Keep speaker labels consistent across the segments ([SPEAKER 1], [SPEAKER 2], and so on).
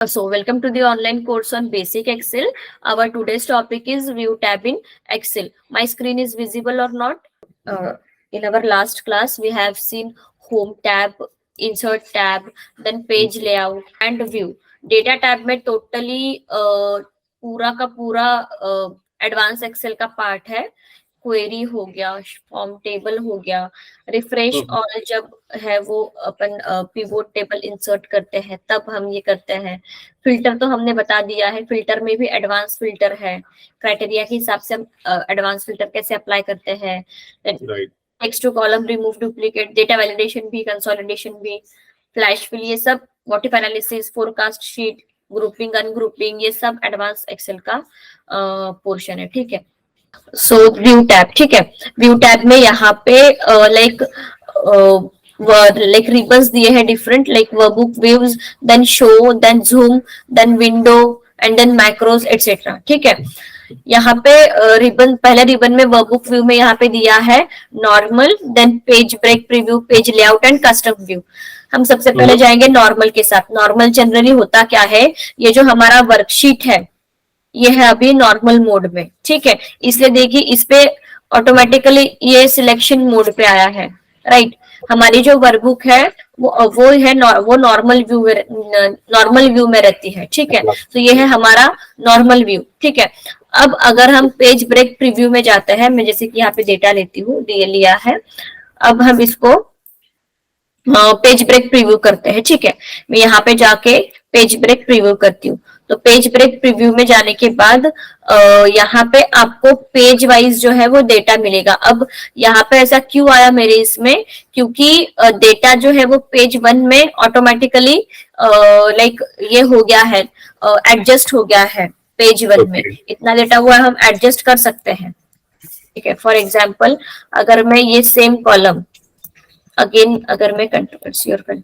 [SPEAKER 1] Welcome to the online course on basic Excel. Our today's topic is view tab in Excel. My screen is visible or not? Uh, in our last class, we have seen home tab, insert tab, then page layout and view. Data tab में totally पूरा का पूरा advance excel का part है. Query हो गया, form table हो गया, रिफ्रेश और जब है वो अपन पिवोट टेबल इंसर्ट करते हैं तब हम ये करते हैं. फिल्टर तो हमने बता दिया है, फिल्टर में भी एडवांस फिल्टर है, क्राइटेरिया के हिसाब से हम एडवांस फिल्टर कैसे अप्लाई करते हैं. Text to column, remove duplicate, data validation भी, कंसोलिडेशन भी, फ्लैश फिल, ये सब, motive analysis, forecast sheet, grouping ungrouping, ये सब एडवांस एक्सेल का पोर्शन है. ठीक है. So view tab. ठीक है. व्यू टैब में यहाँ पे लाइक रिबन्स दिए हैं different, like workbook views, then show, then zoom, then window and then macros etcetera. ठीक है. यहाँ पे रिबन, पहले रिबन में वर्कबुक व्यू में यहाँ पे दिया है normal, then page break preview, page layout and custom view. हम सबसे पहले जाएंगे नॉर्मल के साथ. नॉर्मल जनरली होता क्या है, ये जो हमारा वर्कशीट है ये है अभी नॉर्मल मोड में. ठीक है. इसलिए देखिए इस पे ऑटोमेटिकली ये सिलेक्शन मोड पे आया है. राइट. हमारी जो वर्कबुक है वो है वो नॉर्मल व्यू में रहती है. ठीक है. तो ये है हमारा नॉर्मल व्यू. ठीक है. अब अगर हम पेज ब्रेक प्रीव्यू में जाते हैं, मैं जैसे कि यहाँ पे डेटा लेती हूँ, लिया है, अब हम इसको पेज ब्रेक प्रीव्यू करते हैं. ठीक है. मैं यहाँ पे जाके पेज ब्रेक प्रीव्यू करती हूँ. तो पेज ब्रेक प्रीव्यू में जाने के बाद यहाँ पे आपको पेज वाइज जो है वो डेटा मिलेगा. अब यहाँ पे ऐसा क्यों आया मेरे इसमें, क्योंकि डेटा जो है वो पेज 1 में ऑटोमेटिकली लाइक ये हो गया है, एडजस्ट हो गया है. पेज 1 में इतना डेटा हुआ है, हम एडजस्ट कर सकते हैं. ठीक है. फॉर एग्जाम्पल अगर मैं ये सेम कॉलम अगेन, अगर मैं कंट्रोल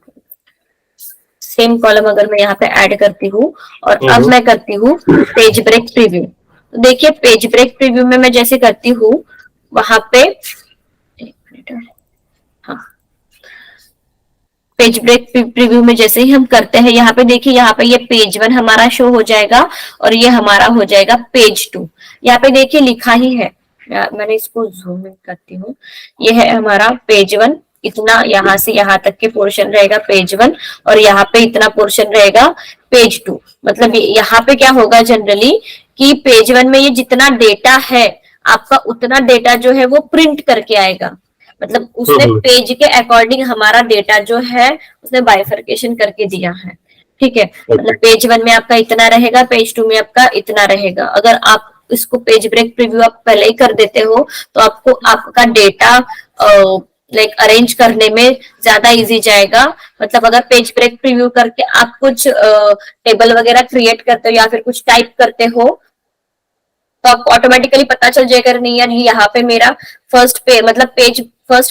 [SPEAKER 1] सेम कॉलम अगर मैं यहाँ पे ऐड करती हूँ और अब मैं करती हूँ पेज ब्रेक प्रीव्यू, तो देखिए पेज ब्रेक प्रीव्यू में मैं जैसे करती हूँ वहां पे, हाँ, पेज ब्रेक प्रीव्यू में जैसे ही हम करते हैं यहाँ पे देखिए, यहाँ पे ये पेज 1 हमारा शो हो जाएगा और ये हमारा हो जाएगा पेज 2. यहाँ पे देखिए लिखा ही है, मैंने इसको जूम इन करती हूँ, ये है हमारा पेज 1, इतना यहाँ से यहाँ तक के पोर्शन रहेगा पेज 1 और यहाँ पे इतना पोर्शन रहेगा पेज 2. मतलब यहाँ पे क्या होगा जनरली कि पेज 1 में ये जितना डेटा है आपका उतना डेटा जो है वो प्रिंट करके आएगा. मतलब उसने पेज के अकॉर्डिंग हमारा डेटा जो है उसने बाइफर्केशन करके दिया है. ठीक है. मतलब पेज 1 में आपका इतना रहेगा, पेज 2 में आपका इतना रहेगा. अगर आप इसको पेज ब्रेक प्रीव्यू आप पहले ही कर देते हो तो आपको आपका डेटा लाइक अरेंज करने में ज्यादा इजी जाएगा. मतलब अगर पेज ब्रेक प्रीव्यू करके आप कुछ टेबल वगैरह क्रिएट करते हो या फिर कुछ टाइप करते हो तो आपको ऑटोमेटिकली पता चल जाएगा नहीं यार यहाँ पे मेरा फर्स्ट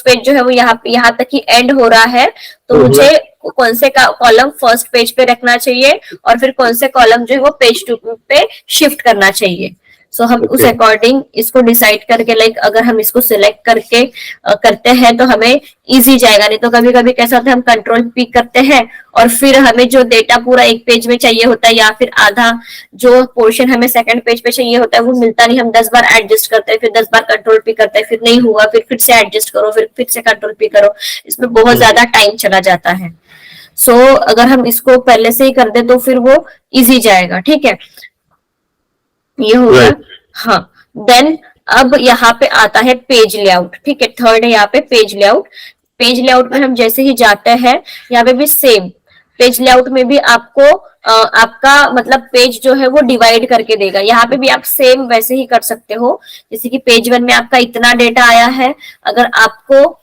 [SPEAKER 1] पेज जो है वो यहाँ तक ही एंड हो रहा है, तो मुझे कौन से कॉलम फर्स्ट पेज पे रखना चाहिए और फिर कौन से कॉलम जो है वो पेज 2 पे शिफ्ट करना चाहिए. सो हम उस अकॉर्डिंग इसको डिसाइड करके, लाइक अगर हम इसको सिलेक्ट करके करते हैं तो हमें इजी जाएगा. नहीं तो कभी कभी कैसा होता है हम कंट्रोल पी करते हैं और फिर हमें जो डेटा पूरा एक पेज में चाहिए होता है या फिर आधा जो पोर्शन हमें सेकंड पेज पे चाहिए होता है वो मिलता नहीं. हम 10 बार एडजस्ट करते हैं, फिर 10 बार कंट्रोल पी करते हैं, फिर नहीं हुआ, फिर से एडजस्ट करो, फिर से कंट्रोल पी करो. इसमें बहुत ज्यादा टाइम चला जाता है. सो अगर हम इसको पहले से ही कर दे तो फिर वो इजी जाएगा. ठीक है. ये हो गया. हाँ. देन अब यहाँ पे आता है पेज लेआउट. ठीक है. थर्ड है यहाँ पे पेज लेआउट. पेज लेआउट में हम जैसे ही जाते हैं यहाँ पे भी सेम, पेज लेआउट में भी आपको आपका मतलब पेज जो है वो डिवाइड करके देगा. यहाँ पे भी आप सेम वैसे ही कर सकते हो. जैसे कि पेज 1 में आपका इतना डेटा आया है, अगर आपको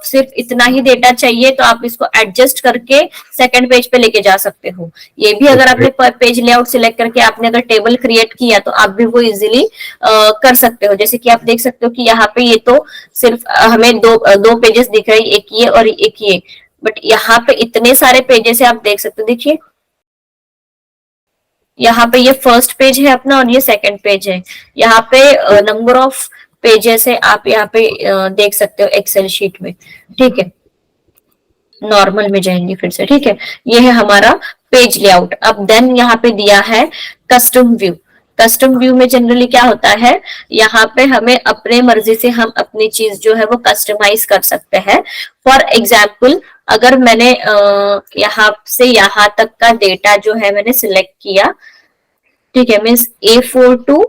[SPEAKER 1] सिर्फ इतना ही डेटा चाहिए तो आप इसको एडजस्ट करके सेकंड पेज पे लेके जा सकते हो. ये भी अगर आपने पेज लेआउट सिलेक्ट करके आपने अगर टेबल क्रिएट किया तो आप भी वो इजीली कर सकते हो. जैसे कि आप देख सकते हो कि यहाँ पे ये तो सिर्फ हमें दो पेजेस दिख रहे हैं, एक ये और एक ये, बट यहाँ पे इतने सारे पेजेस है आप देख सकते हो. देखिए यहाँ पे ये फर्स्ट पेज है अपना और ये सेकंड पेज है. यहाँ पे नंबर ऑफ पेजेस है, आप यहाँ पे देख सकते हो एक्सेल शीट में. ठीक है. नॉर्मल में जाएंगे फिर से. ठीक है. ये है हमारा पेज लेआउट। अब देन यहाँ पे दिया है कस्टम व्यू। कस्टम व्यू में जनरली क्या होता है, यहाँ पे हमें अपने मर्जी से हम अपनी चीज जो है वो कस्टमाइज कर सकते हैं। फॉर एग्जाम्पल, अगर मैंने यहाँ से यहाँ तक का डेटा जो है मैंने सिलेक्ट किया, ठीक है, मीन्स A4 टू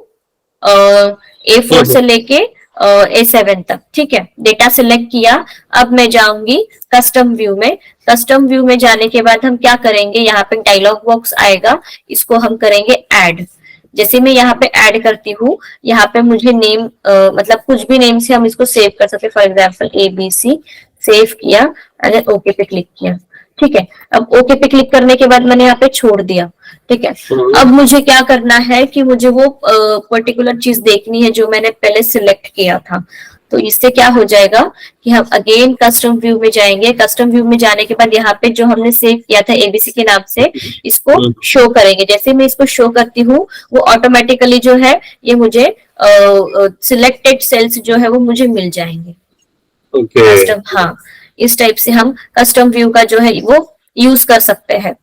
[SPEAKER 1] A4 से लेके A7 तक, ठीक है, डेटा सिलेक्ट किया। अब मैं जाऊंगी कस्टम व्यू में। कस्टम व्यू में जाने के बाद हम क्या करेंगे, यहाँ पे डायलॉग बॉक्स आएगा, इसको हम करेंगे ऐड। जैसे मैं यहाँ पे ऐड करती हूँ, यहाँ पे मुझे नेम मतलब कुछ भी नेम से हम इसको सेव कर सकते हैं। फॉर एग्जाम्पल ABC सेव किया, अगर ओके पे क्लिक किया, ठीक है। अब ओके पे क्लिक करने के बाद मैंने यहाँ पे छोड़ दिया, ठीक है। अब मुझे क्या करना है कि मुझे वो पर्टिकुलर चीज देखनी है जो मैंने पहले सिलेक्ट किया था। तो इससे क्या हो जाएगा कि हम अगेन कस्टम व्यू में जाएंगे। कस्टम व्यू में जाने के बाद यहाँ पे जो हमने सेव किया था ABC के नाम से, इसको शो करेंगे। जैसे मैं इसको शो करती हूँ, वो ऑटोमेटिकली जो है ये मुझे सिलेक्टेड सेल्स जो है वो मुझे मिल जाएंगे। कस्टम, हाँ, इस टाइप से हम कस्टम व्यू का जो है वो यूज कर सकते हैं,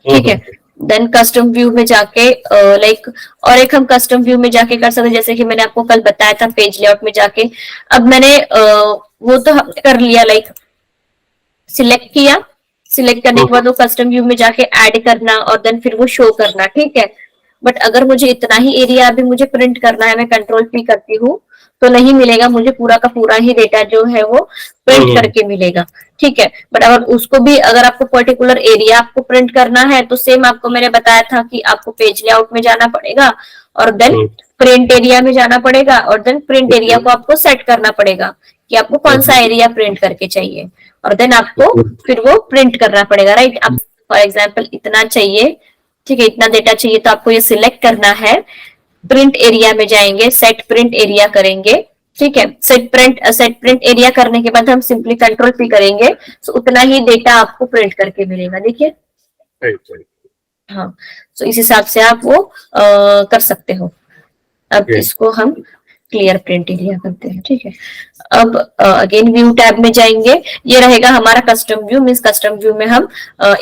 [SPEAKER 1] ठीक है। देन कस्टम व्यू में जाके लाइक और एक हम कस्टम व्यू में जाके कर सकते हैं, जैसे कि मैंने आपको कल बताया था पेज लेआउट में जाके। अब मैंने वो तो हमने कर लिया, लाइक सिलेक्ट किया, सिलेक्ट करने के बाद वो कस्टम व्यू में जाके ऐड करना और देन फिर वो शो करना, ठीक है। बट अगर मुझे इतना ही एरिया अभी मुझे प्रिंट करना है, मैं Ctrl+P करती हूँ तो नहीं मिलेगा मुझे, पूरा का पूरा ही डेटा जो है वो प्रिंट करके मिलेगा, ठीक है। बट अगर उसको भी, अगर आपको पर्टिकुलर एरिया आपको प्रिंट करना है तो सेम आपको मैंने बताया था कि आपको पेज लेआउट में जाना पड़ेगा और देन प्रिंट एरिया में जाना पड़ेगा और देन प्रिंट एरिया को आपको सेट करना पड़ेगा कि आपको कौन सा एरिया प्रिंट करके चाहिए और देन आपको फिर वो प्रिंट करना पड़ेगा, राइट। अब फॉर एग्जाम्पल इतना चाहिए, ठीक है, इतना डेटा चाहिए तो आपको ये सिलेक्ट करना है, प्रिंट एरिया में जाएंगे, सेट प्रिंट एरिया करेंगे, ठीक है। सेट प्रिंट एरिया करने के बाद हम सिंपली Ctrl+P करेंगे, तो उतना ही डेटा आपको प्रिंट करके मिलेगा, देखिए। हाँ, तो इस हिसाब से आप वो कर सकते हो। अब इसको हम क्लियर प्रिंट एरिया करते हैं, ठीक है। अब अगेन व्यू टैब में जाएंगे, ये रहेगा हमारा custom view. Means custom view में हम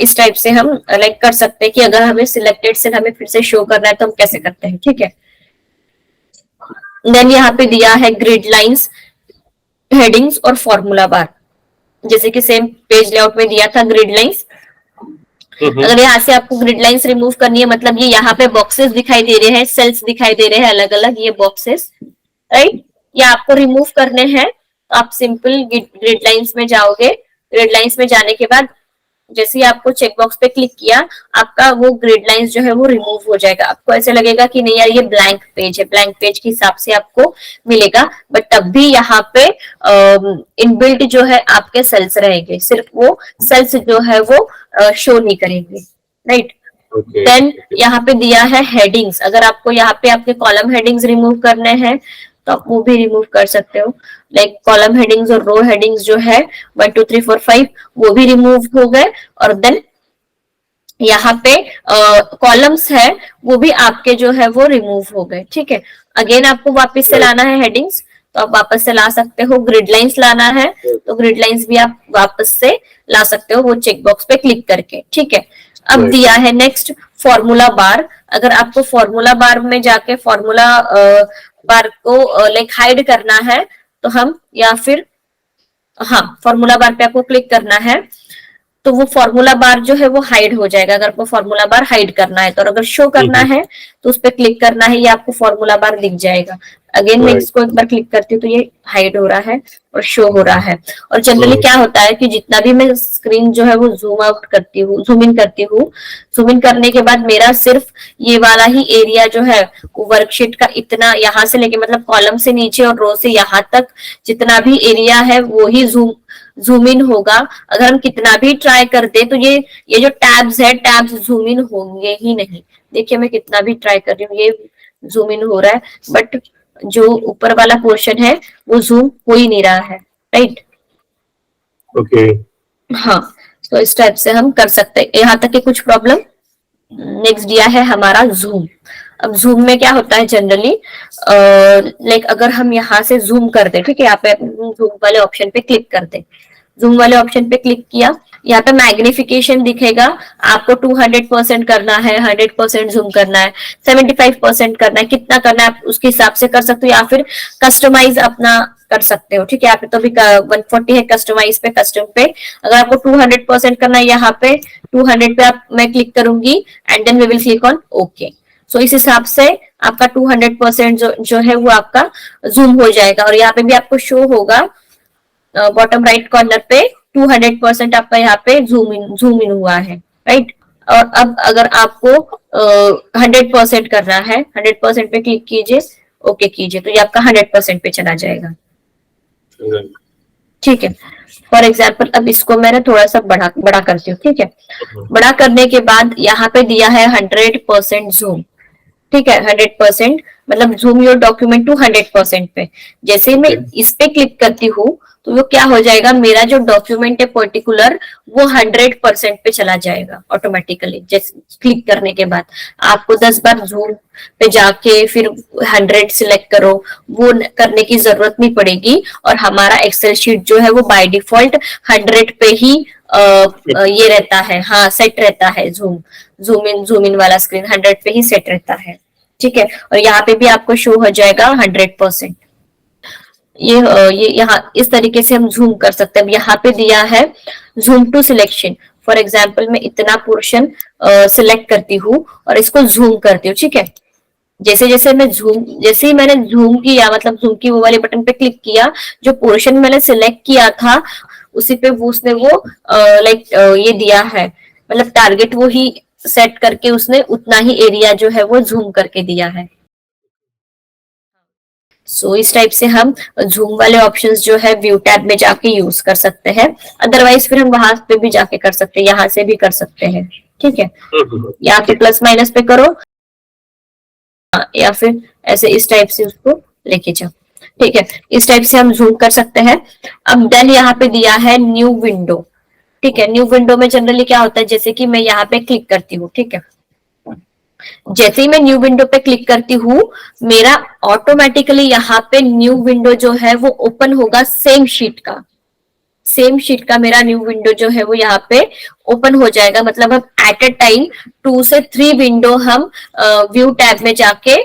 [SPEAKER 1] इस टाइप से हम लाइक कर सकते हैं कि अगर हमें सिलेक्टेड सेल हमें फिर से शो करना है तो हम कैसे करते हैं, ठीक है। देन यहाँ पे दिया है ग्रिड लाइंस, हेडिंग्स और फॉर्मूला बार। जैसे कि सेम पेज लेआउट में दिया था ग्रिड लाइंस। अगर यहाँ से आपको ग्रिड लाइंस रिमूव करनी है, मतलब ये यहाँ पे बॉक्सेस दिखाई दे रहे हैं, सेल्स दिखाई दे रहे हैं अलग अलग, ये बॉक्सेस, राइट, ये आपको रिमूव करने हैं तो आप सिंपल ग्रिड लाइंस में जाओगे। ग्रिड लाइंस में जाने के बाद जैसे ही आपको चेक बॉक्स पे क्लिक किया, आपका वो ग्रिड लाइंस जो है वो रिमूव हो जाएगा। आपको ऐसे लगेगा कि नहीं यार ये ब्लैंक पेज है, ब्लैंक पेज के हिसाब से आपको मिलेगा, बट तब भी यहाँ पे इनबिल्ट जो है आपके सेल्स रहेंगे, सिर्फ वो सेल्स जो है वो शो नहीं करेंगे, राइट। देन यहाँ पे दिया है हेडिंग्स। अगर आपको यहाँ पे आपके कॉलम हेडिंग्स रिमूव करने हैं तो आप वो भी रिमूव कर सकते हो। लाइक कॉलम हेडिंग्स और रो हेडिंग्स जो है 1 2 3 4 5 वो भी रिमूव हो गए और देन यहाँ पे कॉलम्स है वो भी आपके जो है वो रिमूव हो गए, ठीक है। अगेन आपको वापस से लाना है हेडिंग्स तो आप वापस से ला सकते हो। ग्रिड लाइंस लाना है तो ग्रिड लाइंस भी आप वापस से ला सकते हो वो चेक बॉक्स पे क्लिक करके, ठीक है। अब दिया है नेक्स्ट फॉर्मूला बार। अगर आपको फॉर्मूला बार में जाके फॉर्मूला बार को लाइक हाइड करना है तो हम, या फिर हाँ, फॉर्मूला बार पे आपको क्लिक करना है तो वो फॉर्मूला बार जो है वो हाइड हो जाएगा। अगर आपको फॉर्मूला बार हाइड करना है तो, और अगर शो करना है तो उस पर क्लिक करना है, ये आपको फॉर्मूला बार दिख जाएगा। अगेन मैं इसको एक बार क्लिक करती हूँ तो ये हाइड हो रहा है और शो हो रहा है। और जनरली क्या होता है कि जितना भी मैं स्क्रीन जो है वो जूम आउट करती हूँ, जूम इन करती हूँ, जूम इन करने के बाद मेरा सिर्फ ये वाला ही एरिया जो है वो वर्कशीट का इतना, यहाँ से लेके मतलब कॉलम से नीचे और रो से यहाँ तक जितना भी एरिया है वो ही जूम इन होगा। अगर हम कितना भी ट्राई कर दे तो ये जो टैब्स है, टैब्स जूम इन होंगे ही नहीं। देखिए मैं कितना भी ट्राई कर रही हूँ ये जूम इन हो रहा है, बट जो ऊपर वाला पोर्शन है वो जूम हो ही नहीं रहा है, राइट।
[SPEAKER 2] ओके,
[SPEAKER 1] हाँ, तो इस टाइप से हम कर सकते हैं। यहाँ तक की कुछ प्रॉब्लम। नेक्स्ट दिया है हमारा जूम। अब जूम में क्या होता है जनरली, लाइक अगर हम यहाँ से जूम कर दे, ठीक है, यहाँ पे जूम वाले ऑप्शन पे क्लिक कर दे, जूम वाले ऑप्शन पे क्लिक किया, यहाँ पे मैग्निफिकेशन दिखेगा, आपको 200% करना है, 100% जूम करना है, 75% करना है, कितना करना है आप उसके हिसाब से कर सकते हो, या फिर कस्टमाइज अपना कर सकते हो। ठीक है, यहाँ पे तो अभी 140 है, कस्टमाइज पे, कस्टम पे। अगर आपको 200% करना है, यहाँ पे 200 पे मैं क्लिक करूंगी and then we will click on okay. So इस हिसाब से आपका 200% जो है वो आपका जूम हो जाएगा। और यहाँ पे भी आपको शो होगा बॉटम राइट कॉर्नर पे 200% आपका यहाँ पे जूम इन हुआ है, राइट। और अब अगर आपको 100% करना है, 100% पे क्लिक कीजिए, ओके कीजिए, तो ये आपका 100% पे चला जाएगा। ठीक है, फॉर एग्जाम्पल अब इसको मैंने थोड़ा सा बड़ा करती हूँ। ठीक है, बड़ा करने के बाद यहाँ पे दिया है 100% जूम। ठीक है, 100% मतलब जूम योर डॉक्यूमेंट टू 100% पे। जैसे ही मैं इस पे क्लिक करती हूँ तो वो क्या हो जाएगा, मेरा जो डॉक्यूमेंट है पर्टिकुलर वो 100% पे चला जाएगा ऑटोमेटिकली। जैसे क्लिक करने के बाद आपको 10 बार जूम पे जाके फिर 100 सिलेक्ट करो, वो करने की जरूरत नहीं पड़ेगी। और हमारा एक्सेल शीट जो है वो बाय डिफॉल्ट 100 पे ही ये रहता है, हाँ सेट रहता है। जूम इन वाला स्क्रीन 100 पे ही सेट रहता है। ठीक है, और यहाँ पे भी आपको शो हो जाएगा 100%। ये यहाँ इस तरीके से हम जूम कर सकते हैं। अब यहाँ पे दिया है zoom to selection. For example मैं इतना पोर्शन सिलेक्ट करती हूँ और इसको जूम करती हूँ। ठीक है, जैसे जैसे ही मैंने जूम किया, मतलब जूम की वो वाले बटन पे क्लिक किया, जो पोर्शन मैंने सिलेक्ट किया था उसी पे उसने वो लाइक ये दिया है, मतलब टारगेट वो ही सेट करके उसने उतना ही एरिया जो है वो जूम करके दिया है। सो इस टाइप से हम जूम वाले ऑप्शंस जो है व्यू टैब में जाके यूज कर सकते हैं। अदरवाइज फिर हम वहां पे भी जाके कर सकते हैं, यहाँ से भी कर सकते हैं। ठीक है, यहाँ पे प्लस माइनस पे करो या फिर ऐसे इस टाइप से उसको लेके जाओ। ठीक है, इस टाइप से हम जूम कर सकते हैं। अब देन यहाँ पे दिया है न्यू विंडो। ठीक है, न्यू विंडो में जनरली क्या होता है, जैसे कि मैं यहाँ पे क्लिक करती हूँ। ठीक है, जैसे ही मैं न्यू विंडो पे क्लिक करती हूँ, मेरा ऑटोमेटिकली यहाँ पे न्यू विंडो जो है वो ओपन होगा सेम शीट का मेरा न्यू विंडो जो है वो यहाँ पे ओपन हो जाएगा। मतलब हम एट अ टाइम 2 से 3 विंडो हम व्यू टैब में जाके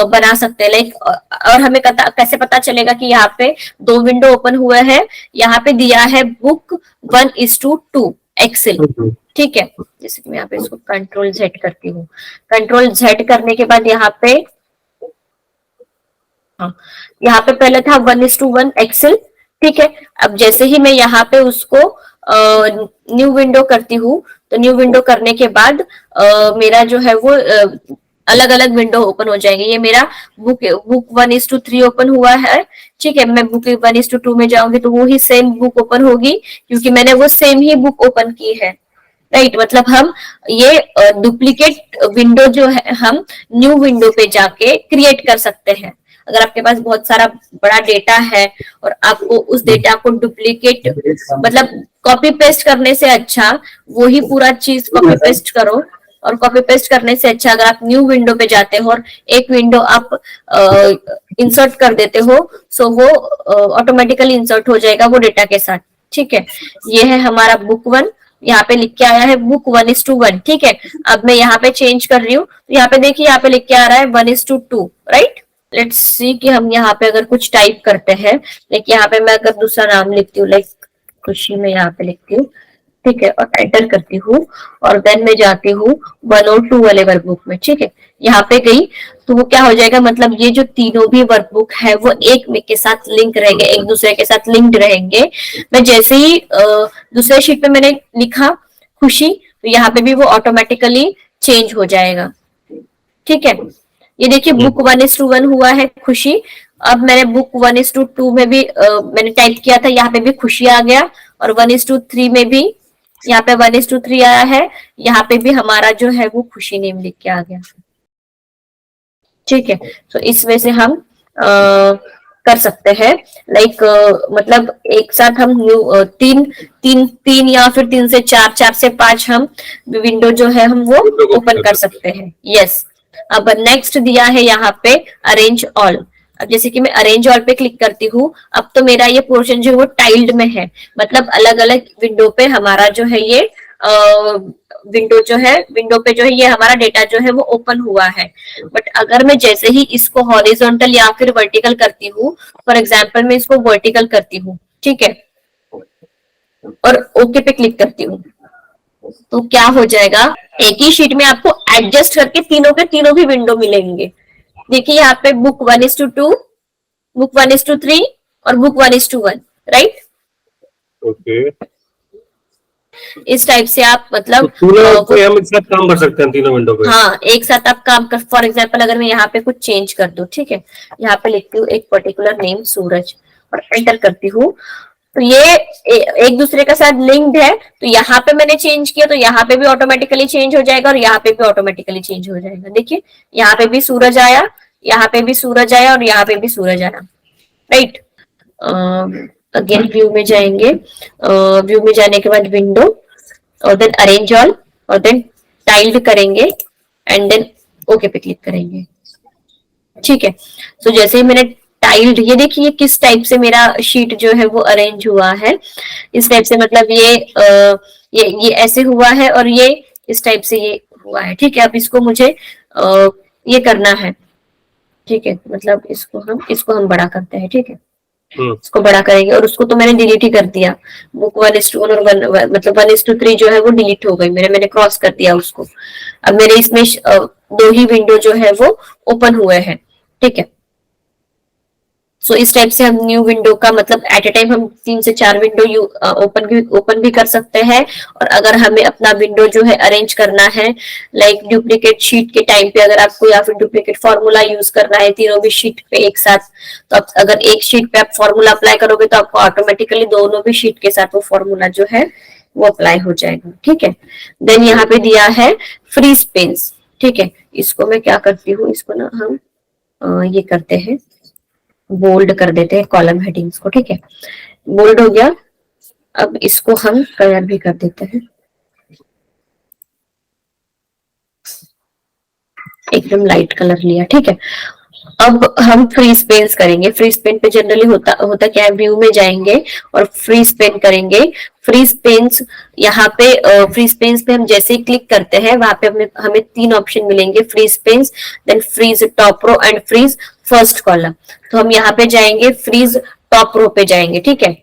[SPEAKER 1] बना सकते हैं। लाइक और हमें कैसे पता चलेगा कि यहाँ पे 2 विंडो ओपन हुए हैं। यहाँ पे दिया है बुक 1:2 एक्सेल। ठीक है, जैसे कि मैं यहाँ पे इसको कंट्रोल Z करती हूँ। कंट्रोल Z करने के बाद यहाँ पे यहाँ पे पहले था 1:1 एक्सेल। ठीक है, अब जैसे ही मैं यहाँ पे उसको न्यू विंडो करती हूँ, तो न्यू विंडो करने के बाद मेरा जो है वो अलग अलग विंडो ओपन हो जाएंगे। ये मेरा बुक 1:3 ओपन हुआ है। ठीक है, मैं बुक 1:2 में जाऊंगी तो वो ही सेम बुक ओपन होगी, क्योंकि मैंने वो सेम ही बुक ओपन की है। राइट, मतलब हम ये डुप्लीकेट विंडो जो है हम न्यू विंडो पे जाके क्रिएट कर सकते हैं। अगर आपके पास बहुत सारा बड़ा डेटा है और आपको उस डेटा को डुप्लीकेट मतलब कॉपी पेस्ट करने से अच्छा वो ही पूरा चीज कॉपी पेस्ट करो। और कॉपी पेस्ट करने से अच्छा अगर आप न्यू विंडो पे जाते हो और एक विंडो आप इंसर्ट कर देते हो, सो वो ऑटोमेटिकली इंसर्ट हो जाएगा वो डेटा के साथ। ठीक है, ये है हमारा बुक 1। यहाँ पे लिख के आया है बुक 1:1। ठीक है, अब मैं यहाँ पे चेंज कर रही हूँ, तो यहाँ पे देखिए यहाँ पे लिख के आ रहा है 1:2। राइट, लेट्स सी कि हम यहाँ पे अगर कुछ टाइप करते हैं, लाइक यहाँ पे मैं अगर दूसरा नाम लिखती हूँ, लाइक खुशी में यहाँ पे लिखती हूँ। ठीक है, और टाइटल करती हूँ और देन मैं जाती हूँ 102 वाले वर्कबुक में। ठीक है, यहाँ पे गई तो वो क्या हो जाएगा, मतलब ये जो तीनों भी वर्कबुक है वो एक में के साथ लिंक रहेंगे, एक दूसरे के साथ लिंक्ड रहेंगे। मैं जैसे ही दूसरे शीट पे मैंने लिखा खुशी, तो यहाँ पे भी वो ऑटोमेटिकली चेंज हो जाएगा। ठीक है, ये देखिए बुक 1:1 हुआ है खुशी। अब मैंने बुक 1:2 में भी मैंने टाइप किया था, यहाँ पे भी खुशी आ गया। और 1:3 में भी यहाँ पे 1:3 आया है, यहाँ पे भी हमारा जो है वो खुशी नेम लिख के आ गया। ठीक है, तो इस वजह से हम कर सकते हैं। लाइक मतलब एक साथ हम तीन या फिर 3 से 4, 4 से 5 हम विंडो जो है हम वो ओपन कर सकते हैं। यस, अब नेक्स्ट दिया है यहाँ पे अरेंज ऑल। अब जैसे कि मैं अरेंज ऑल पे क्लिक करती हूँ, अब तो मेरा ये पोर्शन जो है वो टाइल्ड में है, मतलब अलग अलग विंडो पे हमारा जो है ये विंडो पे जो है ये हमारा डेटा जो है वो ओपन हुआ है। बट अगर मैं जैसे ही इसको हॉरिजॉन्टल या फिर वर्टिकल करती हूँ, फॉर एग्जाम्पल मैं इसको वर्टिकल करती हूँ, ठीक है, और ओके पे क्लिक करती हूँ, तो क्या हो जाएगा, एक ही शीट में आपको एडजस्ट करके तीनों के तीनों भी विंडो मिलेंगे। देखिए यहाँ पे बुक 1:2, बुक 1:3 और बुक 1:1, राइट।
[SPEAKER 2] ओके,
[SPEAKER 1] इस टाइप से आप मतलब
[SPEAKER 2] तो तीनों पे हम एक साथ काम कर सकते हैं, तीनों विंडो पे।
[SPEAKER 1] हाँ, एक साथ आप काम कर, फॉर एग्जाम्पल अगर मैं यहाँ पे कुछ चेंज कर दूं, ठीक है, यहाँ पे लिखती हूँ एक पर्टिकुलर नेम सूरज और एंटर करती हूँ, तो ये एक दूसरे के साथ लिंक्ड है, तो यहाँ पे मैंने चेंज किया तो यहाँ पे भी ऑटोमेटिकली चेंज हो जाएगा और यहाँ पे भी ऑटोमेटिकली चेंज हो जाएगा। देखिए यहाँ पे भी सूरज आया, यहाँ पे भी सूरज आया और यहाँ पे भी सूरज आया, राइट। अगेन व्यू में जाएंगे, व्यू में जाने के बाद विंडो और देन अरेंज ऑल और देन टाइल्ड करेंगे एंड देन ओके पे क्लिक करेंगे, ठीक है। तो जैसे ही मैंने टाइल्ड, ये देखिए किस टाइप से मेरा शीट जो है वो अरेंज हुआ है, इस टाइप से, मतलब ये ऐसे हुआ है और ये इस टाइप से ये हुआ है, ठीक है। अब इसको मुझे ये करना है, ठीक है, मतलब इसको हम बड़ा करते हैं, ठीक है, इसको बड़ा करेंगे और उसको तो मैंने डिलीट ही कर दिया, बुक 1:1 और मतलब 1:3 जो है वो डिलीट हो गई, मैंने क्रॉस कर दिया उसको। अब मेरे इसमें दो ही विंडो जो है वो ओपन हुए हैं, ठीक है। सो इस टाइप से हम न्यू विंडो का मतलब एट ए टाइम हम 3 से 4 विंडो ओपन भी कर सकते हैं। और अगर हमें अपना विंडो जो है अरेंज करना है, लाइक डुप्लीकेट शीट के टाइम पे अगर आपको या फिर डुप्लीकेट फॉर्मूला यूज करना है तीनों भी शीट पे एक साथ, तो आप अगर एक शीट पे आप फॉर्मूला अप्लाई करोगे तो आपको ऑटोमेटिकली दोनों भी शीट के साथ वो फॉर्मूला जो है वो अप्लाई हो जाएगा, ठीक है। देन यहाँ पे दिया है फ्री स्पेस, ठीक है, इसको मैं क्या करती हूँ, इसको ना हम ये करते हैं, बोल्ड कर देते हैं कॉलम हेडिंग्स को, ठीक है, बोल्ड हो गया। अब इसको हम कलर भी कर देते हैं, एकदम लाइट कलर लिया, ठीक है। अब हम फ्री स्पेस करेंगे, फ्री स्पेन पे जनरली होता क्या है, व्यू में जाएंगे और फ्री स्पेन करेंगे। फ्री स्पेस यहाँ पे फ्री स्पेस पे हम जैसे ही क्लिक करते हैं वहां पे हमें 3 ऑप्शन मिलेंगे, free space, then freeze top row and freeze first column. तो हम यहाँ पे जाएंगे, फ्रीज टॉप रो पे जाएंगे, ठीक है,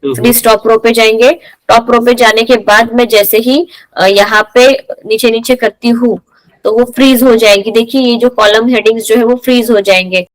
[SPEAKER 1] फ्रीज टॉप रो पे जाएंगे। टॉप रो पे जाने के बाद मैं जैसे ही यहाँ पे नीचे नीचे करती हूँ तो वो फ्रीज हो जाएगी, देखिए ये जो कॉलम हेडिंग्स जो है वो फ्रीज हो जाएंगे।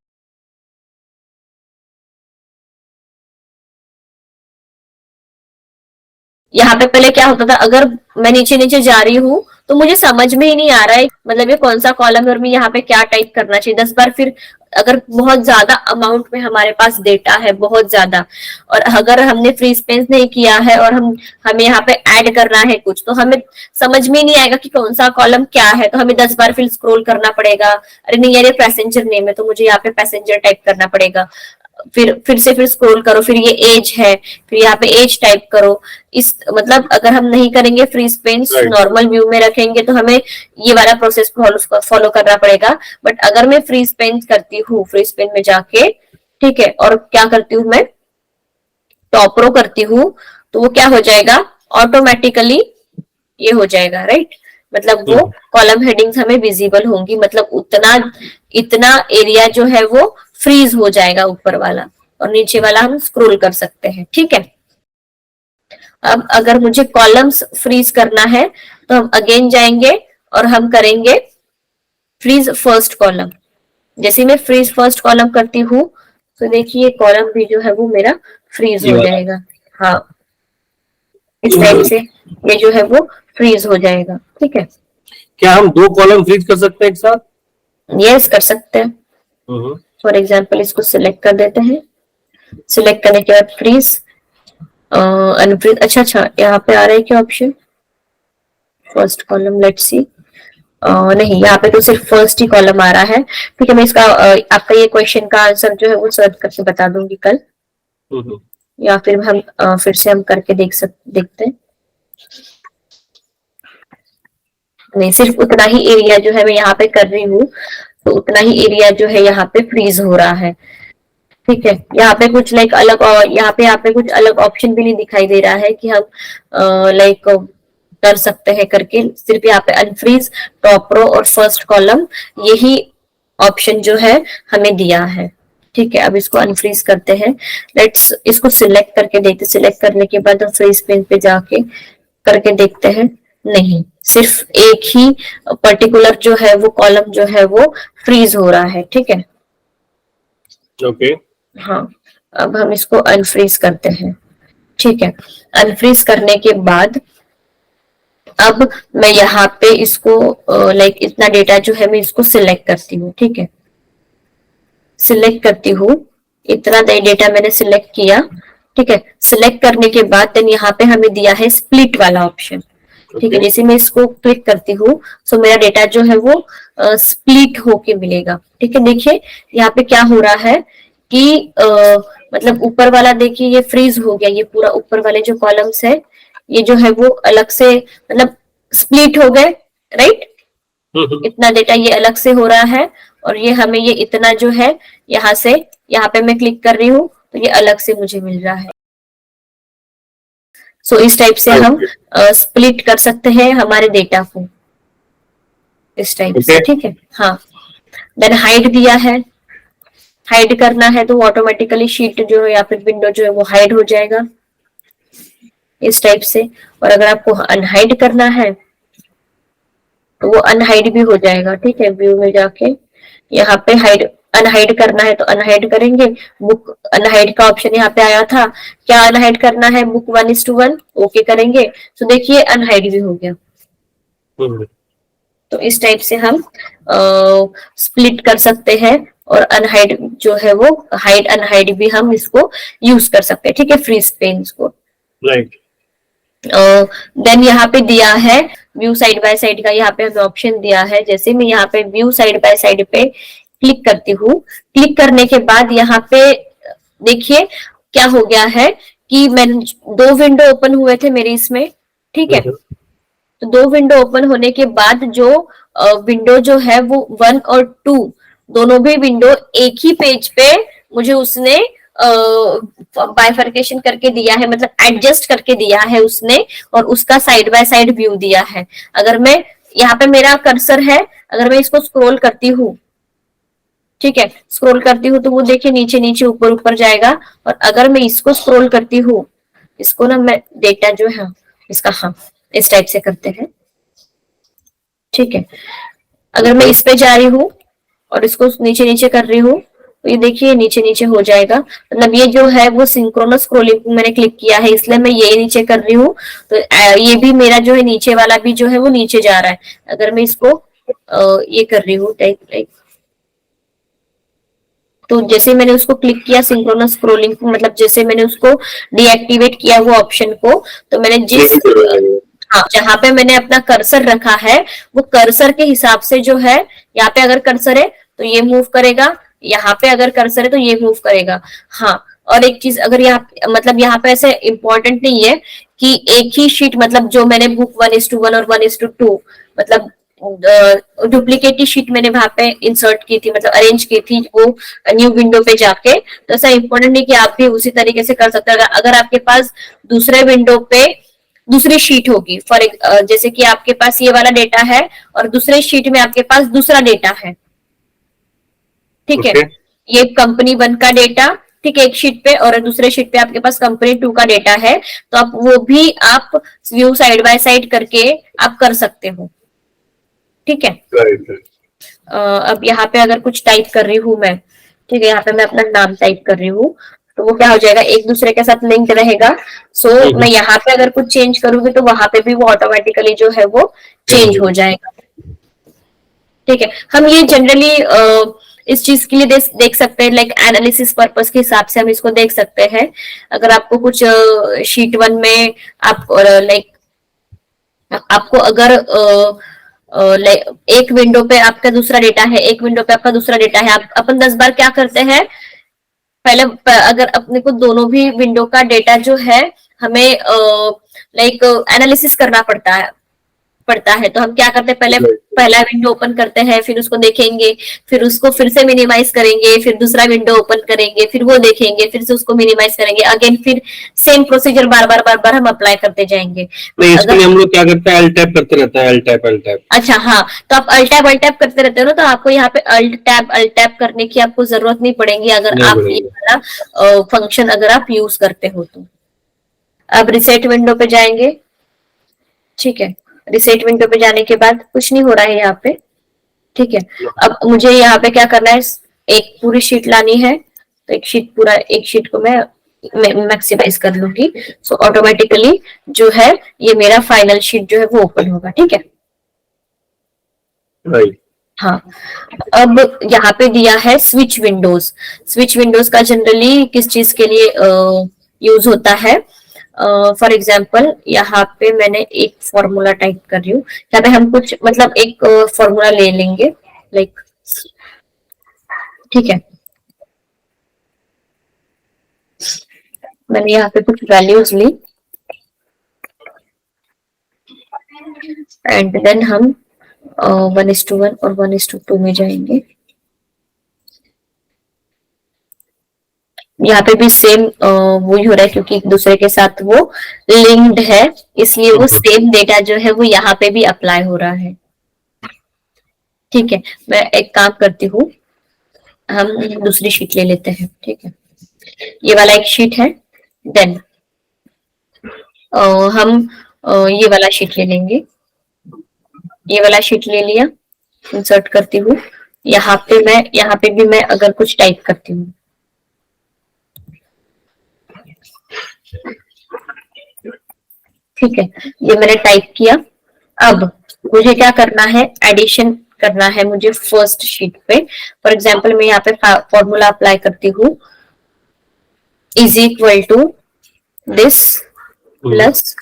[SPEAKER 1] यहाँ पे पहले क्या होता था, अगर मैं नीचे नीचे जा रही हूँ तो मुझे समझ में ही नहीं आ रहा है मतलब ये कौन सा कॉलम है और मैं यहाँ पे क्या टाइप करना चाहिए 10 बार। फिर अगर बहुत ज्यादा अमाउंट में हमारे पास डेटा है बहुत ज्यादा, और अगर हमने फ्री स्पेस नहीं किया है और हमें यहाँ पे ऐड करना है कुछ, तो हमें समझ में नहीं आएगा कि कौन सा कॉलम क्या है, तो हमें 10 बार फिर स्क्रॉल करना पड़ेगा। अरे नहीं यार ये पैसेंजर नेम है तो मुझे यहाँ पे पैसेंजर टाइप करना पड़ेगा, फिर से फिर स्क्रॉल करो, फिर ये एज है, फिर यहाँ पे एज टाइप करो। इस मतलब अगर हम नहीं करेंगे फ्री स्पेस, नॉर्मल व्यू में रखेंगे तो हमें ये वाला प्रोसेस फॉलो करना पड़ेगा। बट अगर मैं फ्री स्पेस करती हूँ, फ्री स्पेस में जाके, ठीक है, और क्या करती हूँ मैं, टॉप रो करती हूँ, तो वो क्या हो जाएगा, ऑटोमेटिकली ये हो जाएगा, राइट। मतलब वो कॉलम हेडिंग्स हमें विजिबल होंगी, मतलब इतना एरिया जो है वो फ्रीज हो जाएगा ऊपर वाला, और नीचे वाला हम स्क्रॉल कर सकते हैं, ठीक है। अब अगर मुझे कॉलम्स फ्रीज करना है तो हम अगेन जाएंगे और हम करेंगे फ्रीज फर्स्ट कॉलम। जैसे मैं फ्रीज फर्स्ट कॉलम करती हूँ तो देखिए कॉलम भी जो है वो मेरा फ्रीज हो जाएगा, हाँ, इस टाइप से ये जो है वो फ्रीज हो जाएगा, ठीक है।
[SPEAKER 2] क्या हम 2 कॉलम फ्रीज कर सकते हैं एक साथ?
[SPEAKER 1] यस, कर सकते हैं। फॉर एग्जाम्पल इसको सिलेक्ट कर देते हैं, सिलेक्ट करने के बाद फ्रीज अनफ्रीज। अच्छा, यहाँ पे आ रहा है क्या option, first column, let's see. नहीं, यहाँ पे तो सिर्फ फर्स्ट ही कॉलम आ रहा है, ठीक है। मैं इसका आपका ये क्वेश्चन का आंसर जो है वो सर्च करके बता दूंगी कल, या फिर हम फिर से हम करके देखते हैं। नहीं, सिर्फ उतना ही एरिया जो है मैं यहाँ पे कर रही हूँ, तो उतना ही एरिया जो है यहाँ पे फ्रीज हो रहा है। ठीक है, यहाँ पे कुछ लाइक अलग, और यहाँ पे कुछ अलग ऑप्शन भी नहीं दिखाई दे रहा है कि हम लाइक कर सकते हैं करके। सिर्फ यहाँ पे अनफ्रीज, टॉप रो और फर्स्ट कॉलम, यही ऑप्शन जो है हमें दिया है। ठीक है, अब इसको अनफ्रीज करते हैं। लेट्स इसको सिलेक्ट करके देखते, सिलेक्ट करने के बाद हम फ्रीज पेन पे जाके करके देखते हैं। नहीं, सिर्फ एक ही पर्टिकुलर जो है वो कॉलम जो है वो फ्रीज हो रहा है। ठीक है,
[SPEAKER 2] ओके।
[SPEAKER 1] हाँ, अब हम इसको अनफ्रीज करते हैं। ठीक है, अनफ्रीज करने के बाद अब मैं यहाँ पे इसको लाइक इतना डेटा जो है मैं इसको सिलेक्ट करती हूँ। ठीक है, सिलेक्ट करती हूँ, इतना डेटा मैंने सिलेक्ट किया। ठीक है, सिलेक्ट करने के बाद देन यहाँ पे हमें दिया है स्प्लिट वाला ऑप्शन। ठीक है, जैसे मैं इसको क्लिक करती हूँ तो मेरा डेटा जो है वो स्प्लिट होके मिलेगा। ठीक है, देखिए यहाँ पे क्या हो रहा है कि मतलब ऊपर वाला देखिए ये फ्रीज हो गया, ये पूरा ऊपर वाले जो कॉलम्स है ये जो है वो अलग से मतलब स्प्लिट हो गए, राइट। इतना डेटा ये अलग से हो रहा है, और ये हमें ये इतना जो है यहाँ से, यहाँ पे मैं क्लिक कर रही हूँ तो ये अलग से मुझे मिल रहा है। सो इस टाइप से हम स्प्लिट कर सकते हैं हमारे डेटा को, इस टाइप से। ठीक है, हाँ। देन हाइड दिया है, हाइड करना है तो ऑटोमेटिकली शीट जो है या फिर विंडो जो है वो हाइड हो जाएगा इस टाइप से। और अगर आपको अनहाइड करना है तो वो अनहाइड भी हो जाएगा। ठीक है, व्यू में जाके यहाँ पे हाइड, अनहाइड करना है तो अनहाइड करेंगे। बुक अनहाइड का ऑप्शन यहाँ पे आया था, क्या अनहाइड करना है, बुक 1:1, ओके करेंगे तो देखिए अनहाइड भी हो गया। तो इस टाइप से हम स्प्लिट कर सकते हैं, और अनहाइड जो है वो हाइड अनहाइड भी हम इसको यूज कर सकते हैं। ठीक है, फ्रीज पेन्स को,
[SPEAKER 2] राइट।
[SPEAKER 1] देन यहाँ पे दिया है व्यू साइड बाय साइड का, यहाँ पे हमें ऑप्शन दिया है। जैसे मैं यहाँ पे व्यू साइड बाय साइड पे क्लिक करती हूँ, क्लिक करने के बाद यहाँ पे देखिए क्या हो गया है कि मैंने 2 विंडो ओपन हुए थे मेरे इसमें। ठीक है, तो 2 विंडो ओपन होने के बाद जो विंडो जो है वो 1 और 2 दोनों भी विंडो एक ही पेज पे मुझे उसने बाइफर्केशन करके दिया है, मतलब एडजस्ट करके दिया है उसने, और उसका साइड बाय साइड व्यू दिया है। अगर मैं यहाँ पे मेरा कर्सर है, अगर मैं इसको स्क्रॉल करती हूँ, ठीक है, स्क्रॉल करती हूँ तो वो देखिए नीचे नीचे ऊपर ऊपर जाएगा। और अगर मैं इसको स्क्रॉल करती हूँ, इसको ना मैं डेटा जो है इसका, हाँ इस टाइप से करते हैं। ठीक है, अगर मैं इस पे जा रही हूँ और इसको नीचे नीचे कर रही हूँ तो ये देखिए नीचे नीचे हो जाएगा। मतलब ये जो है वो सिंक्रोनस स्क्रॉलिंग मैंने क्लिक किया है इसलिए मैं ये नीचे कर रही हूँ, तो ये भी मेरा जो है नीचे वाला भी जो है वो नीचे जा रहा है। अगर मैं इसको ये कर रही हूँ टाइप, तो जैसे मैंने उसको क्लिक किया सिंक्रोनस स्क्रॉलिंग, मतलब जैसे मैंने उसको डीएक्टिवेट किया वो ऑप्शन को, तो मैंने जिस हाँ जहां पे मैंने अपना कर्सर रखा है वो कर्सर के हिसाब से जो है, यहाँ पे अगर कर्सर है तो ये मूव करेगा, यहाँ पे अगर कर्सर है तो ये मूव करेगा। हाँ, और एक चीज अगर यहाँ मतलब यहाँ पे ऐसे इंपॉर्टेंट नहीं है कि एक ही शीट, मतलब जो मैंने बुक 1:1 और 1:2 मतलब डुप्लीकेट शीट मैंने वहां पे इंसर्ट की थी, मतलब अरेंज की थी वो न्यू विंडो पे जाके, तो ऐसा इंपॉर्टेंट नहीं कि आप भी उसी तरीके से कर सकते हैं। अगर आपके पास दूसरे विंडो पे दूसरी शीट होगी, फॉर जैसे कि आपके पास ये वाला डेटा है और दूसरे शीट में आपके पास दूसरा डेटा है, ठीक है, ये कंपनी 1 का डेटा, ठीक है, एक शीट पे, और दूसरे शीट पे आपके पास कंपनी 2 का डेटा है, तो आप वो भी आप व्यू साइड बाय साइड करके आप कर सकते हो। ठीक है, अब यहाँ पे अगर कुछ टाइप कर रही हूँ मैं, ठीक है, यहाँ पे मैं अपना नाम टाइप कर रही हूँ तो वो क्या हो जाएगा, एक दूसरे के साथ लिंक रहेगा। सो मैं यहाँ पे अगर कुछ चेंज करूंगी तो वहां पे भी वो ऑटोमेटिकली जो है वो चेंज हो जाएगा। ठीक है, हम ये जनरली इस चीज के लिए देख सकते हैं, लाइक एनालिसिस पर्पस के हिसाब से हम इसको देख सकते हैं। अगर आपको कुछ शीट 1 में आप लाइक आपको अगर एक विंडो पे आपका दूसरा डेटा है, एक विंडो पे आपका दूसरा डेटा है, आप अपन 10 बार क्या करते हैं, पहले अगर अपने को दोनों भी विंडो का डेटा जो है हमें लाइक एनालिसिस करना पड़ता है, पड़ता है, तो हम क्या करते हैं, पहले
[SPEAKER 2] Right.
[SPEAKER 1] पहला विंडो ओपन करते हैं, फिर उसको देखेंगे, फिर उसको फिर से मिनिमाइज करेंगे, फिर दूसरा विंडो ओपन करेंगे, फिर वो देखेंगे, फिर से उसको मिनिमाइज करेंगे, अगेन फिर सेम प्रोसीजर बार बार हम अप्लाई करते जाएंगे।
[SPEAKER 2] नहीं, इसके
[SPEAKER 1] अगर
[SPEAKER 2] लिए हम लोग क्या करते हैं, अल्ट टैप करते रहते हैं, अल्ट टैप।
[SPEAKER 1] अच्छा हाँ, तो आप अल्ट टैप करते रहते हो ना, तो आपको यहाँ पे अल्ट टैप करने की आपको जरूरत नहीं पड़ेगी अगर
[SPEAKER 2] नहीं
[SPEAKER 1] आप ये
[SPEAKER 2] पड़ेगी।
[SPEAKER 1] वाला फंक्शन अगर आप यूज करते हो तो। अब रिसेट विंडो पे जाएंगे, ठीक है, रिसेट विंडो पे जाने के बाद कुछ नहीं हो रहा है यहाँ पे, ठीक है। अब मुझे यहाँ पे क्या करना है, एक पूरी शीट लानी है, तो एक शीट को मैं मैक्सिमाइज कर लूंगी, सो ऑटोमेटिकली जो है ये मेरा फाइनल शीट जो है वो ओपन होगा, ठीक है।
[SPEAKER 2] राइट।
[SPEAKER 1] हाँ, अब यहाँ पे दिया है स्विच विंडोज। स्विच विंडोज का जनरली किस चीज के लिए यूज होता है, फॉर एग्जाम्पल यहाँ पे मैंने एक फॉर्मूला टाइप कर रही हूँ, यहाँ पे हम कुछ मतलब एक फॉर्मूला ले लेंगे, लाइक ठीक है, मैंने यहाँ पे कुछ वैल्यूज ली एंड देन हम 1:1 और 1:2 में जाएंगे। यहाँ पे भी सेम वही हो रहा है क्योंकि एक दूसरे के साथ वो लिंक्ड है, इसलिए वो सेम डेटा जो है वो यहाँ पे भी अप्लाई हो रहा है, ठीक है। मैं एक काम करती हूँ, हम दूसरी शीट ले लेते हैं, ठीक है, ये वाला एक शीट है, देन हम ये वाला शीट ले लेंगे, ये वाला शीट ले लिया, इंसर्ट करती हूँ, यहाँ पे भी मैं अगर कुछ टाइप करती हूँ, ठीक है, ये मैंने टाइप किया। अब मुझे क्या करना है, एडिशन करना है मुझे फर्स्ट शीट पे। फॉर एग्जाम्पल मैं यहाँ पे फॉर्मूला अप्लाई करती हूँ, is equal to this plus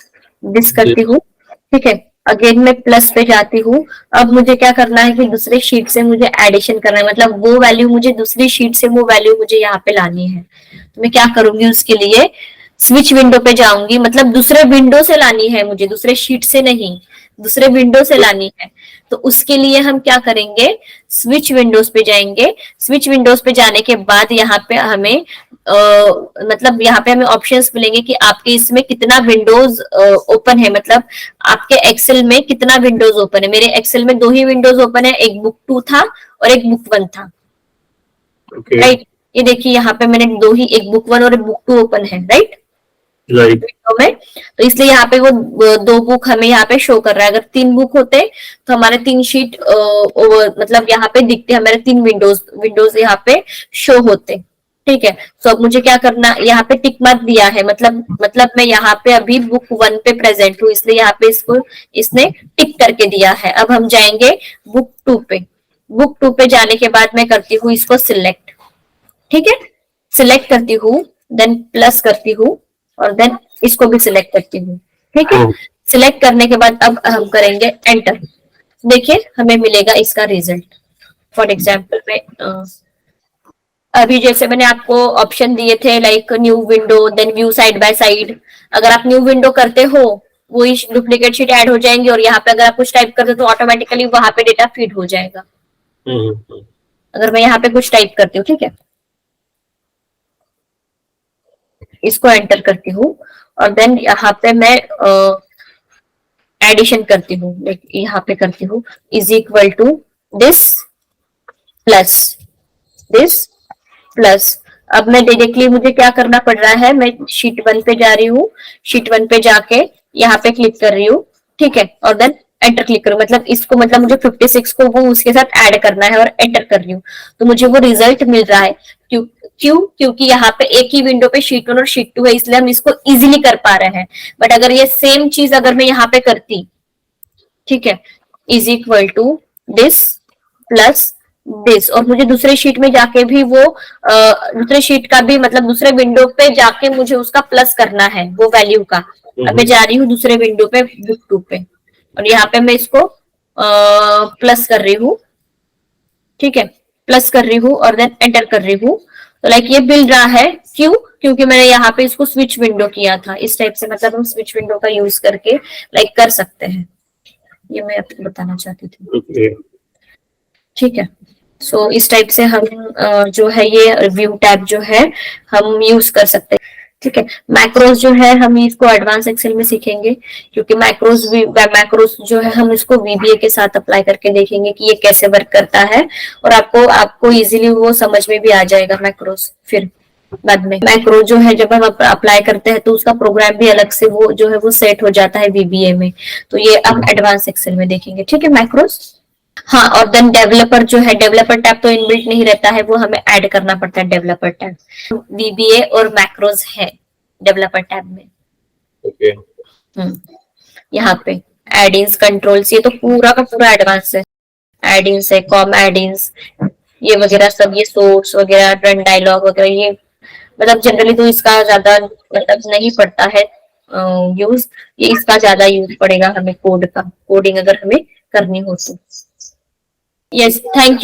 [SPEAKER 1] this करती हूँ, ठीक है, अगेन मैं प्लस पे जाती हूँ। अब मुझे क्या करना है कि दूसरे शीट से मुझे एडिशन करना है, मतलब वो वैल्यू मुझे दूसरी शीट से वो वैल्यू मुझे यहाँ पे लानी है, तो मैं क्या करूंगी, उसके लिए स्विच विंडो पे जाऊंगी, मतलब दूसरे विंडो से लानी है मुझे, दूसरे शीट से नहीं, दूसरे विंडो से लानी है। तो उसके लिए हम क्या करेंगे, स्विच विंडोज पे जाएंगे, स्विच विंडोज पे जाने के बाद यहाँ पे हमें मतलब यहाँ पे हमें ऑप्शंस मिलेंगे कि आपके इसमें कितना विंडोज ओपन है, मतलब आपके एक्सेल में कितना विंडोज ओपन है। मेरे एक्सेल में 2 ही विंडोज ओपन है, एक बुक 2 था और एक बुक 1 था, राइट। ये देखिए यहाँ पे मैंने एक बुक 1 और एक बुक 2 ओपन है, राइट विंडो में, तो इसलिए यहाँ पे वो 2 बुक हमें यहाँ पे शो कर रहा है। अगर 3 बुक होते तो हमारे 3 शीट मतलब यहाँ पे दिखते, हमारे 3 विंडोज यहाँ पे शो होते, ठीक है। तो अब मुझे क्या करना, यहाँ पे टिक मार्क दिया है, मतलब मैं यहाँ पे अभी बुक 1 पे प्रेजेंट हूँ, इसलिए यहाँ पे इसने टिक करके दिया है। अब हम जाएंगे बुक 2 पे, बुक 2 पे जाने के बाद मैं करती हूँ इसको सिलेक्ट, ठीक है, सिलेक्ट करती हूँ, देन प्लस करती हूँ और देन इसको भी सिलेक्ट करती हूँ, ठीक है। सिलेक्ट करने के बाद अब हम करेंगे एंटर, देखिए हमें मिलेगा इसका रिजल्ट। फॉर एग्जाम्पल मैं अभी जैसे मैंने आपको ऑप्शन दिए थे like new window then view side by side, अगर आप न्यू विंडो करते हो वही डुप्लीकेट शीट ऐड हो जाएंगी, और यहाँ पे अगर आप कुछ टाइप करते हो तो ऑटोमेटिकली वहां पे डेटा फीड हो जाएगा। अगर मैं यहाँ पे कुछ टाइप करती हूँ, ठीक है, इसको एंटर करती हूँ और देन यहाँ पे मैं एडिशन करती हूँ, लाइक यहाँ पे करती हूँ is equal to this plus this plus. अब मैं डायरेक्टली मुझे क्या करना पड़ रहा है, मैं शीट 1 पे जा रही हूँ, शीट 1 पे जाके यहाँ पे क्लिक कर रही हूँ, ठीक है, और देन एंटर क्लिक करूँ, मतलब इसको मतलब मुझे 56 को वो उसके साथ ऐड करना है और एंटर कर रही हूँ, तो मुझे वो रिजल्ट मिल रहा है। क्योंकि यहाँ पे एक ही विंडो पे शीट 1 और शीट 2 है, इसलिए हम इसको इजीली कर पा रहे हैं। बट अगर ये सेम चीज अगर मैं यहाँ पे करती, ठीक है, is equal to this plus this, और मुझे दूसरे शीट में जाके भी वो दूसरे शीट का भी मतलब दूसरे विंडो पे जाके मुझे उसका प्लस करना है वो वैल्यू का। अब मैं जा रही हूँ दूसरे विंडो पे बुक 2 पे और यहाँ पे मैं इसको प्लस कर रही हूँ, ठीक है, प्लस कर रही हूँ और देन एंटर कर रही हूँ, तो लाइक ये मिल रहा है। क्योंकि मैंने यहाँ पे इसको स्विच विंडो किया था, इस टाइप से मतलब हम स्विच विंडो का यूज करके लाइक कर सकते हैं। ये मैं आपको बताना चाहती थी।
[SPEAKER 2] ओके
[SPEAKER 1] ठीक है। सो इस टाइप से हम जो है ये व्यू टैब जो है हम यूज कर सकते हैं। ठीक है। मैक्रोस जो है हम इसको एडवांस एक्सेल में सीखेंगे, क्योंकि मैक्रोस जो है हम इसको VBA के साथ अप्लाई करके देखेंगे कि ये कैसे वर्क करता है, और आपको आपको इजीली वो समझ में भी आ जाएगा मैक्रोस। फिर बाद में मैक्रो जो है जब हम अप्लाई करते हैं तो उसका प्रोग्राम भी अलग से वो जो है वो सेट हो जाता है VBA में। तो ये हम एडवांस एक्सेल में देखेंगे। ठीक है, मैक्रोस। हाँ, और देन डेवलपर जो है, डेवलपर टैब तो इनबिल्ट नहीं रहता है, वो हमें ऐड करना पड़ता है डेवलपर टैब। VBA और मैक्रोस है डेवलपर टैब में।
[SPEAKER 2] ओके
[SPEAKER 1] यहाँ पे एडिंस कंट्रोल्स, ये तो पूरा का पूरा एडवांस है। एडिंस है, कॉम एडिंस, ये वगैरह सब, ये सोर्स वगैरह, रन डायलॉग वगैरह, ये मतलब जनरली तो इसका ज्यादा मतलब नहीं पड़ता है यूज। ये इसका ज्यादा यूज पड़ेगा हमें कोड का, कोडिंग अगर हमें करनी हो तो। Yes, thank you.